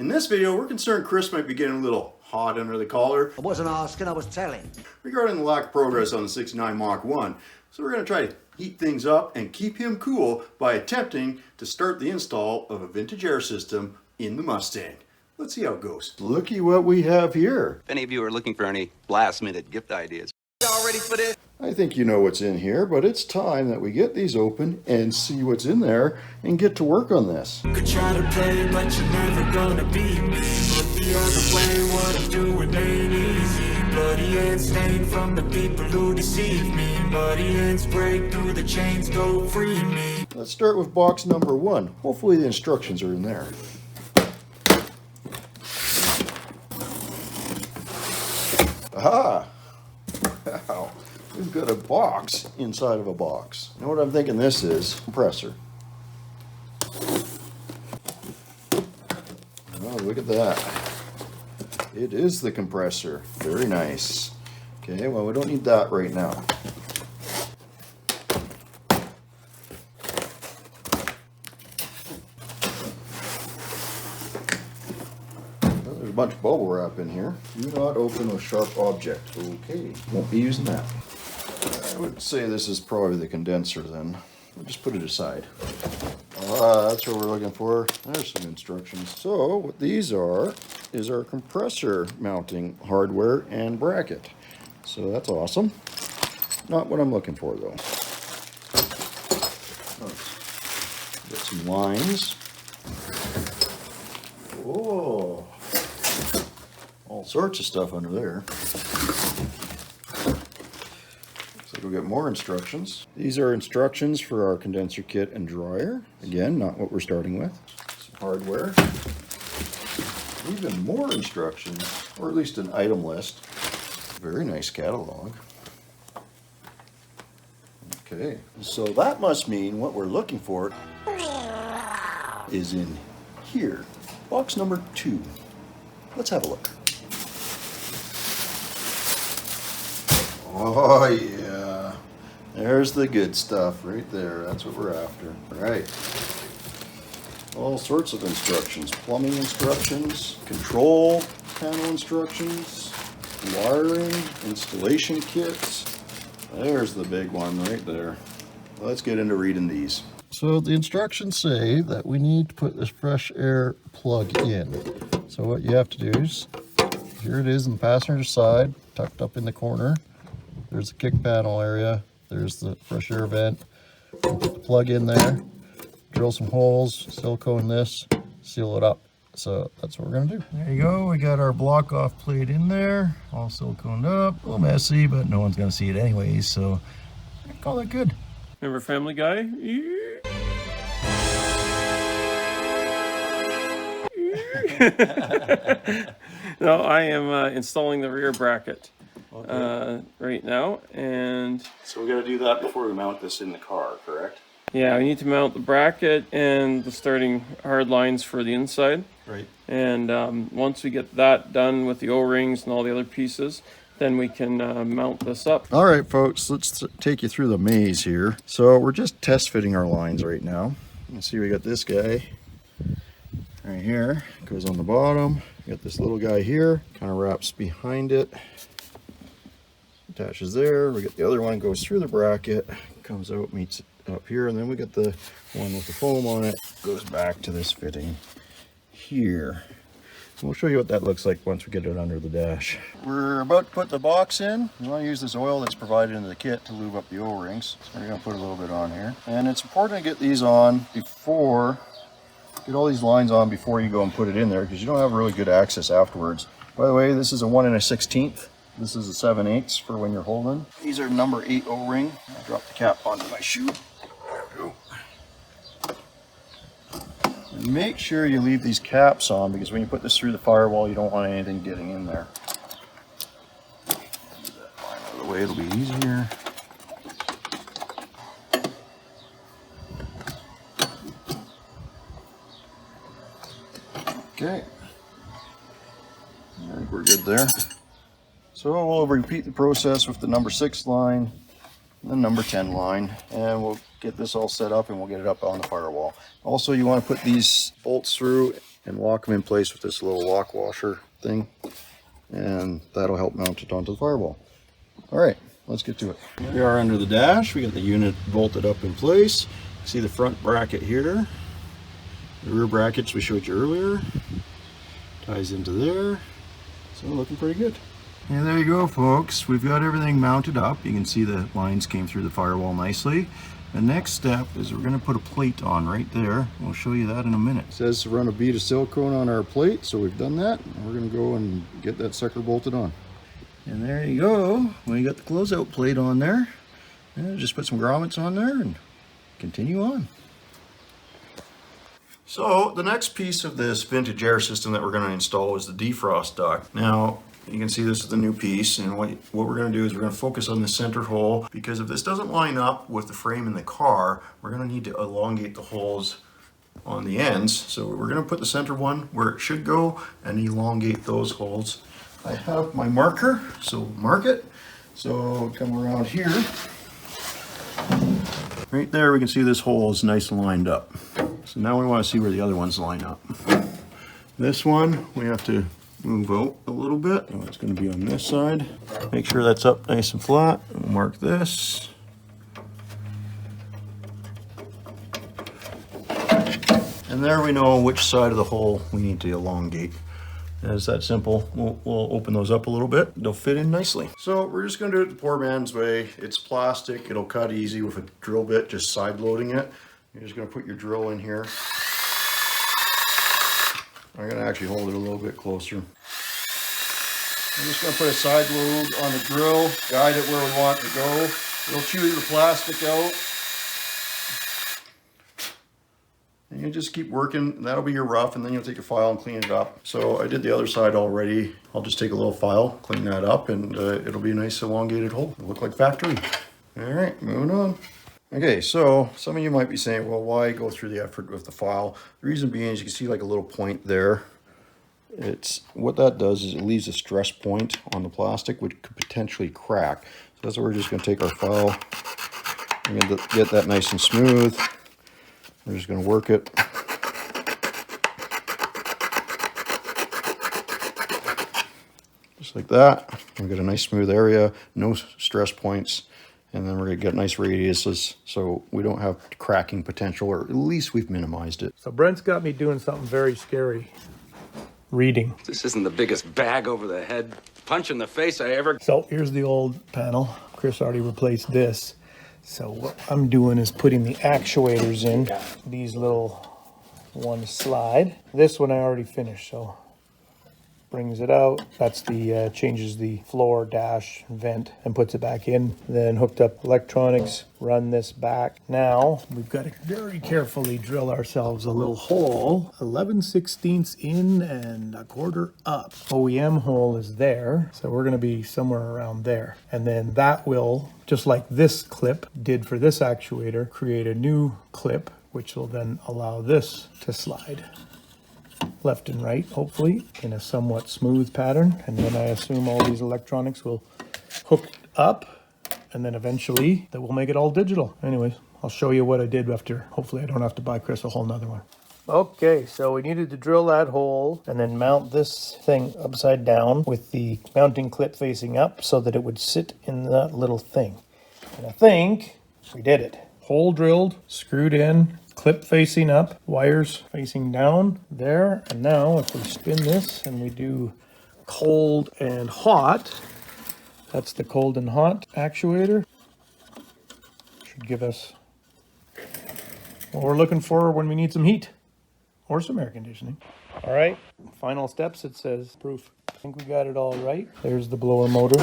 In this video, we're concerned Chris might be getting a little hot under the collar. I wasn't asking, I was telling. Regarding the lack of progress on the 69 Mach 1. So we're going to try to heat things up and keep him cool by attempting to start the install of a vintage air system in the Mustang. Let's see how it goes. Looky what we have here. If any of you are looking for any last-minute gift ideas, y'all ready for this? I think you know what's in here, but it's time that we get these open and see what's in there and get to work on this. You could try to play, but you're never gonna beat me. If the other way, what I'm doing ain't easy. Bloody hands stained from the people who deceive me. Bloody hands break through the chains, go free me. Let's start with box number 1. Hopefully the instructions are in there. Aha! Wow. We've got a box inside of a box. You know what I'm thinking this is? Compressor. Oh, look at that. It is the compressor. Very nice. Okay, well, we don't need that right now. Well, there's a bunch of bubble wrap in here. Do not open a sharp object. Okay, won't be using that. I would say this is probably the condenser then. We'll just put it aside. That's what we're looking for. There's some instructions. So what these are is our compressor mounting hardware and bracket. So that's awesome. Not what I'm looking for though. Get some lines. Oh, all sorts of stuff under there. We'll get more instructions. These are instructions for our condenser kit and dryer. Again, not what we're starting with. Some hardware. Even more instructions, or at least an item list. Very nice catalog. Okay, so that must mean what we're looking for is in here. Box number 2. Let's have a look. Oh yeah, there's the good stuff right there. That's what we're after. All right, all sorts of instructions, plumbing instructions, control panel instructions, wiring, installation kits. There's the big one right there. Let's get into reading these. So the instructions say that we need to put this fresh air plug in. So what you have to do is, here it is in the passenger side, tucked up in the corner. There's the kick panel area. There's the fresh air vent. We'll put the plug in there, drill some holes, silicone this, seal it up. So that's what we're gonna do. There you go. We got our block off plate in there, all siliconed up. A little messy, but no one's gonna see it anyways, so I call that good. Remember Family Guy? No, I am installing the rear bracket. Okay. Right now, and So we got to do that before we mount this in the car, correct? yeah, we need to mount the bracket and the starting hard lines for the inside. Right. And once we get that done with the O-rings and all the other pieces, then we can mount this up. All right, folks, let's take you through the maze here. So we're just test fitting our lines right now. You can see we got this guy right here, goes on the bottom. We got this little guy here, kind of wraps behind it. Attaches there. We get the other one, goes through the bracket, comes out, meets up here, and then we get the one with the foam on it, goes back to this fitting here. So we'll show you what that looks like once we get it under the dash. We're about to put the box in. We want to use this oil that's provided in the kit to lube up the O-rings. So we're going to put a little bit on here. And it's important to get these on before, get all these lines on before you go and put it in there, because you don't have really good access afterwards. By the way, this is a 1 1/16. This is a 7/8 for when you're holding. These are number 8 O-ring. I'll drop the cap onto my shoe. There we go. And make sure you leave these caps on, because when you put this through the firewall, you don't want anything getting in there. Move that line out of the way, it'll be easier. Okay. I think we're good there. So we'll repeat the process with the number 6 line, the number 10 line, and we'll get this all set up and we'll get it up on the firewall. Also, you want to put these bolts through and lock them in place with this little lock washer thing, and that'll help mount it onto the firewall. All right, let's get to it. Here we are under the dash. We got the unit bolted up in place. See the front bracket here, the rear brackets we showed you earlier, ties into there, so looking pretty good. And there you go, folks. We've got everything mounted up. You can see the lines came through the firewall nicely. The next step is we're going to put a plate on right there. We'll show you that in a minute. It says to run a bead of silicone on our plate, so we've done that. We're going to go and get that sucker bolted on. And there you go. We got the closeout plate on there. And just put some grommets on there and continue on. So the next piece of this vintage air system that we're going to install is the defrost duct. Now, you can see this is the new piece, and what we're going to do is we're going to focus on the center hole, because if this doesn't line up with the frame in the car, we're going to need to elongate the holes on the ends. So we're going to put the center one where it should go and elongate those holes. I have my marker, so mark it. So come around here. Right there we can see this hole is nice and lined up. So now we want to see where the other ones line up. This one we have to move out a little bit. Oh, it's going to be on this side. Make sure that's up nice and flat. We'll mark this. And there we know which side of the hole we need to elongate. It's that simple. We'll open those up a little bit. They'll fit in nicely. So we're just going to do it the poor man's way. It's plastic. It'll cut easy with a drill bit, just side loading it. You're just going to put your drill in here. I'm going to actually hold it a little bit closer. I'm just going to put a side load on the drill, guide it where we want it to go. It'll chew the plastic out. And you just keep working, and that'll be your rough, and then you'll take a file and clean it up. So I did the other side already. I'll just take a little file, clean that up, and it'll be a nice elongated hole. It'll look like factory. All right, moving on. Okay, so some of you might be saying, well, why go through the effort with the file? The reason being is you can see like a little point there. What that does is it leaves a stress point on the plastic, which could potentially crack. So that's why we're just going to take our file. We're going to get that nice and smooth. We're just going to work it. Just like that. We've got a nice smooth area, no stress points. And then we're going to get nice radiuses so we don't have cracking potential, or at least we've minimized it. So Brent's got me doing something very scary. Reading. This isn't the biggest bag over the head punch in the face I ever... So here's the old panel. Chris already replaced this. So what I'm doing is putting the actuators in. These little ones slide. This one I already finished, so brings it out. That's the changes the floor, dash, vent, and puts it back in. Then hooked up electronics, run this back. Now we've got to very carefully drill ourselves a little hole, 11/16 in and 1/4 up. OEM hole is there, so we're going to be somewhere around there. And then that will, just like this clip did for this actuator, create a new clip, which will then allow this to slide left and right, hopefully, in a somewhat smooth pattern. And then I assume all these electronics will hook up, and then eventually that will make it all digital. Anyways, I'll show you what I did after. Hopefully I don't have to buy Chris a whole nother one. Okay, so we needed to drill that hole and then mount this thing upside down with the mounting clip facing up so that it would sit in that little thing. And I think we did it. Hole drilled, screwed in, clip facing up, wires facing down there. And now if we spin this and we do cold and hot, that's the cold and hot actuator. Should give us what we're looking for when we need some heat or some air conditioning. All right, final steps, it says proof. I think we got it all right. There's the blower motor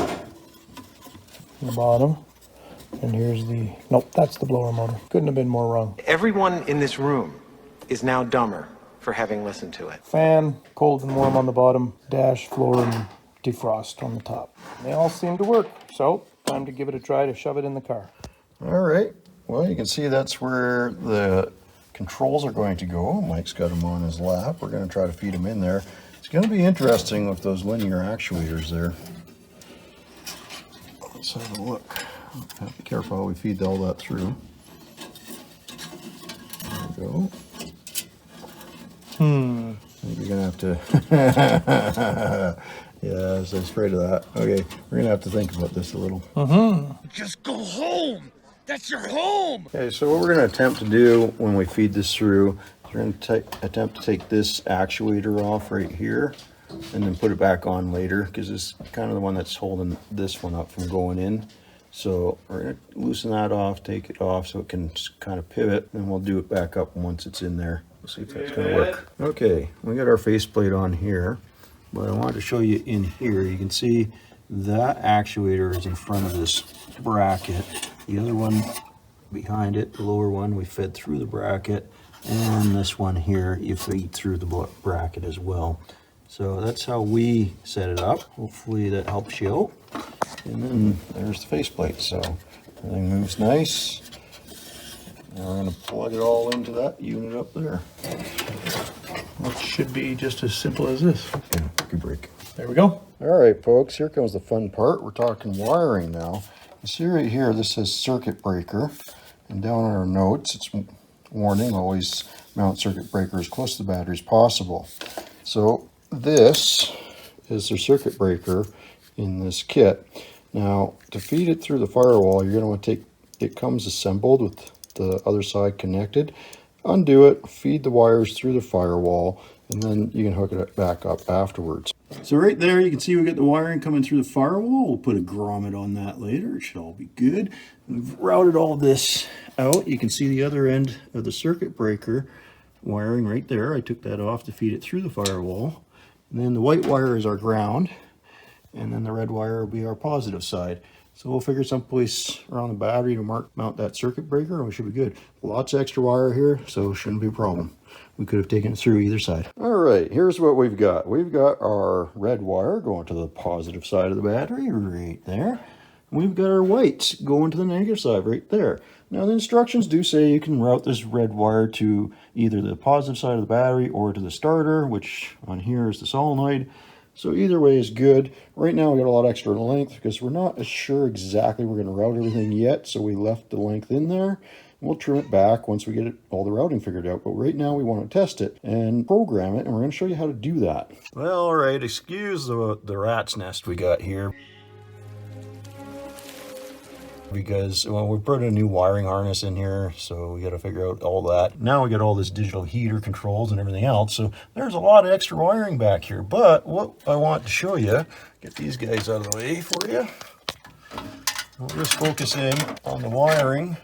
in the bottom. And here's the, nope, that's the blower motor. Couldn't have been more wrong. Everyone in this room is now dumber for having listened to it. Fan, cold and warm on the bottom, dash, floor, and defrost on the top. They all seem to work, so time to give it a try to shove it in the car. All right, well, you can see that's where the controls are going to go. Mike's got them on his lap. We're going to try to feed them in there. It's going to be interesting with those linear actuators there. Let's have a look. Have to be careful how we feed all that through. There we go. think you're gonna have to. Yeah, I was afraid of that. Okay, we're gonna have to think about this a little. Just go home. That's your home. Okay, so what we're gonna attempt to do when we feed this through, we're gonna attempt to take this actuator off right here, and then put it back on later, because it's kind of the one that's holding this one up from going in. So we're gonna loosen that off, take it off so it can kind of pivot, and we'll do it back up once it's in there. We'll see if that's gonna work. Okay, we got our faceplate on here, but I wanted to show you in here. You can see that actuator is in front of this bracket. The other one behind it, the lower one, we fed through the bracket, and this one here, you feed through the bracket as well. So that's how we set it up. Hopefully that helps you out. And then there's the faceplate. So everything moves nice. Now we're going to plug it all into that unit up there. It should be just as simple as this. Yeah, good break. There we go. All right, folks, here comes the fun part. We're talking wiring now. You see right here, this says circuit breaker. And down in our notes, it's warning, always mount circuit breaker as close to the battery as possible. So this is the circuit breaker in this kit. Now, to feed it through the firewall, you're going to want to take, it comes assembled with the other side connected. Undo it, feed the wires through the firewall, and then you can hook it back up afterwards. So right there, you can see we got the wiring coming through the firewall. We'll put a grommet on that later. It should all be good. We've routed all this out. You can see the other end of the circuit breaker wiring right there. I took that off to feed it through the firewall. And then the white wire is our ground, and then the red wire will be our positive side. So we'll figure someplace around the battery to mount that circuit breaker, and we should be good. Lots of extra wire here, so it shouldn't be a problem. We could have taken it through either side. All right, here's what we've got. We've got our red wire going to the positive side of the battery right there. We've got our whites going to the negative side right there. Now the instructions do say you can route this red wire to either the positive side of the battery or to the starter, which on here is the solenoid. So either way is good. Right now we got a lot extra length because we're not sure exactly we're going to route everything yet, so we left the length in there. We'll trim it back once we get all the routing figured out, but right now we want to test it and program it, and we're going to show you how to do that. Well, all right, excuse the rat's nest we got here, because well, we put a new wiring harness in here, so we got to figure out all that. Now we got all this digital heater controls and everything else, so there's a lot of extra wiring back here. But what I want to show you, get these guys out of the way for you. We'll just focus in on the wiring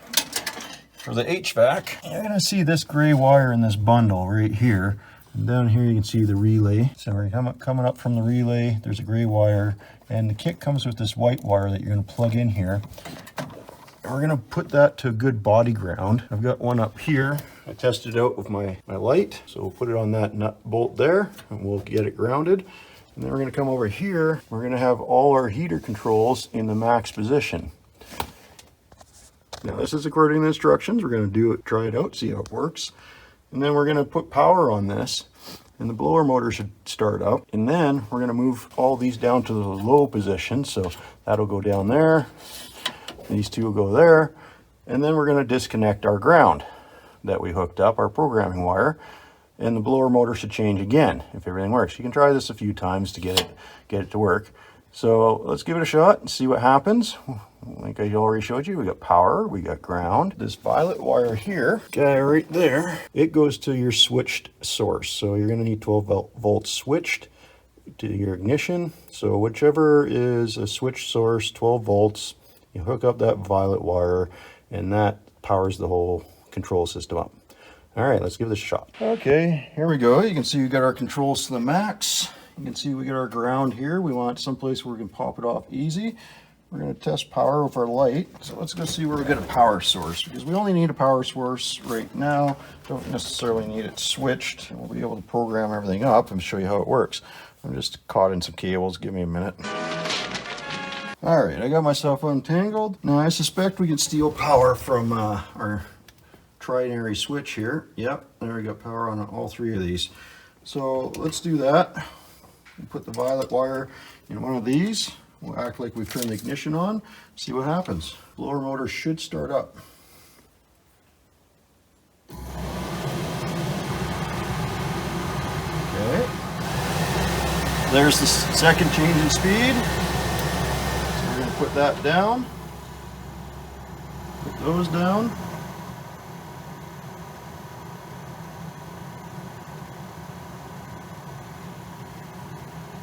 for the HVAC. You're gonna see this gray wire in this bundle right here. And down here you can see the relay. So we're coming up from the relay, there's a gray wire, and the kit comes with this white wire that you're gonna plug in here. And we're gonna put that to a good body ground. I've got one up here. I tested it out with my light. So we'll put it on that nut bolt there, and we'll get it grounded. And then we're gonna come over here. We're gonna have all our heater controls in the max position. Now this is according to the instructions. We're going to do it, try it out, see how it works. And then we're going to put power on this, and the blower motor should start up. And then we're going to move all these down to the low position. So that'll go down there. These two will go there. And then we're going to disconnect our ground that we hooked up, our programming wire. And the blower motor should change again if everything works. You can try this a few times to get it to work. So let's give it a shot and see what happens. Like I already showed you, we got power, we got ground. This violet wire here, guy right there, it goes to your switched source. So you're gonna need 12 volts switched to your ignition. So whichever is a switched source, 12 volts, you hook up that violet wire, and that powers the whole control system up. All right, let's give this a shot. Okay, here we go. You can see we got our controls to the max. You can see we got our ground here. We want someplace where we can pop it off easy. We're going to test power with our light. So let's go see where we get a power source, because we only need a power source right now. Don't necessarily need it switched. We'll be able to program everything up and show you how it works. I'm just caught in some cables. Give me a minute. All right, I got myself untangled. Now I suspect we can steal power from our trinary switch here. Yep, there we got power on all three of these. So let's do that. We'll put the violet wire in one of these. We'll act like we've turned the ignition on, see what happens. Blower motor should start up. Okay, there's the second change in speed. So we're going to put that down. Put those down.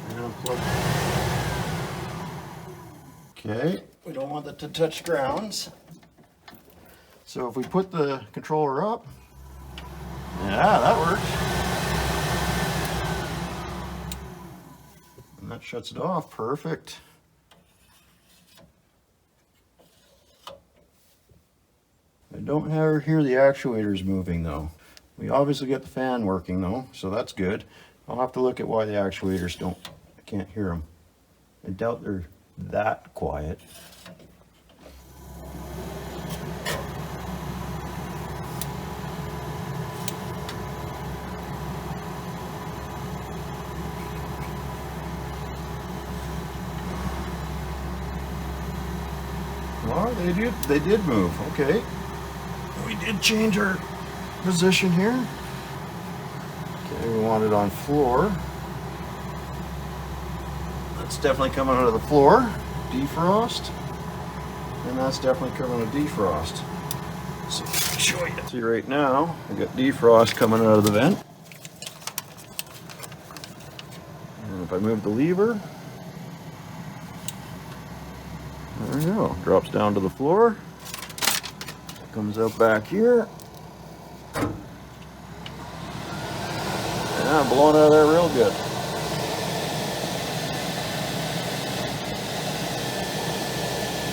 And unplug. Okay, we don't want it to touch grounds. So if we put the controller up, yeah, that works. And that shuts it off, perfect. I don't hear the actuators moving though. We obviously get the fan working though, so that's good. I'll have to look at why the actuators I can't hear them. I doubt they're that quiet. Oh, they did move, okay. We did change our position here. Okay, we want it on floor. That's definitely coming out of the floor, defrost. And that's definitely coming out of defrost. So let me show you. See right now, we got defrost coming out of the vent. And if I move the lever, there we go, drops down to the floor. Comes out back here. Yeah, blowing out of there real good.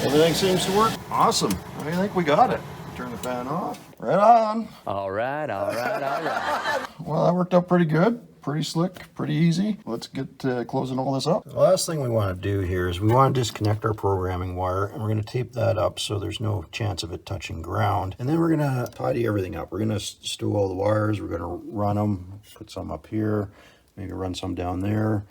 Everything seems to work. Awesome. I think we got it. Turn the fan off. Right on. All right, all right, all right. Well, that worked out pretty good. Pretty slick, pretty easy. Let's get closing all this up. The last thing we want to do here is we want to disconnect our programming wire, and we're going to tape that up so there's no chance of it touching ground. And then we're going to tidy everything up. We're going to stow all the wires. We're going to run them, put some up here, maybe run some down there.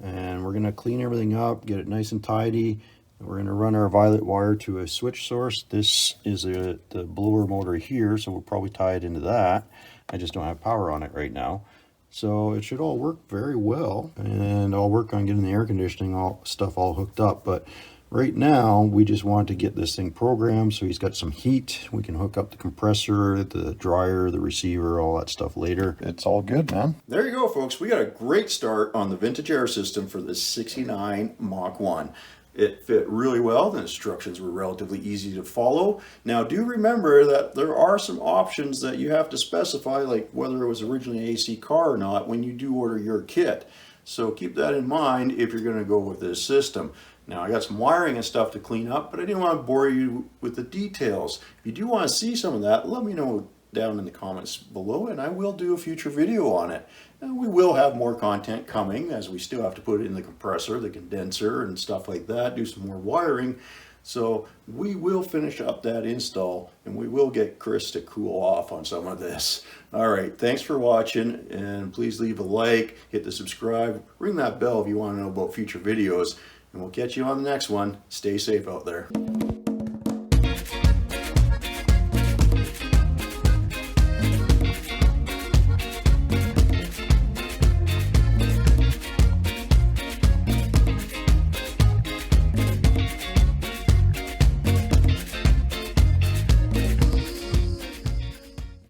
And we're going to clean everything up, get it nice and tidy. We're going to run our violet wire to a switch source. This is the blower motor here, so we'll probably tie it into that. I just don't have power on it right now. So it should all work very well, and I'll work on getting the air conditioning stuff all hooked up. But right now, we just want to get this thing programmed so he's got some heat. We can hook up the compressor, the dryer, the receiver, all that stuff later. It's all good, man. There you go, folks. We got a great start on the vintage air system for the 69 Mach 1. It fit really well. The instructions were relatively easy to follow. Now do remember that there are some options that you have to specify, like whether it was originally an AC car or not when you do order your kit. So keep that in mind if you're going to go with this system. Now I got some wiring and stuff to clean up, but I didn't want to bore you with the details. If you do want to see some of that, let me know down in the comments below, and I will do a future video on it. And we will have more content coming, as we still have to put it in the compressor, the condenser and stuff like that, do some more wiring. So we will finish up that install, and we will get Chris to cool off on some of this. All right, thanks for watching, and please leave a like, hit the subscribe, ring that bell if you want to know about future videos, and we'll catch you on the next one. Stay safe out there.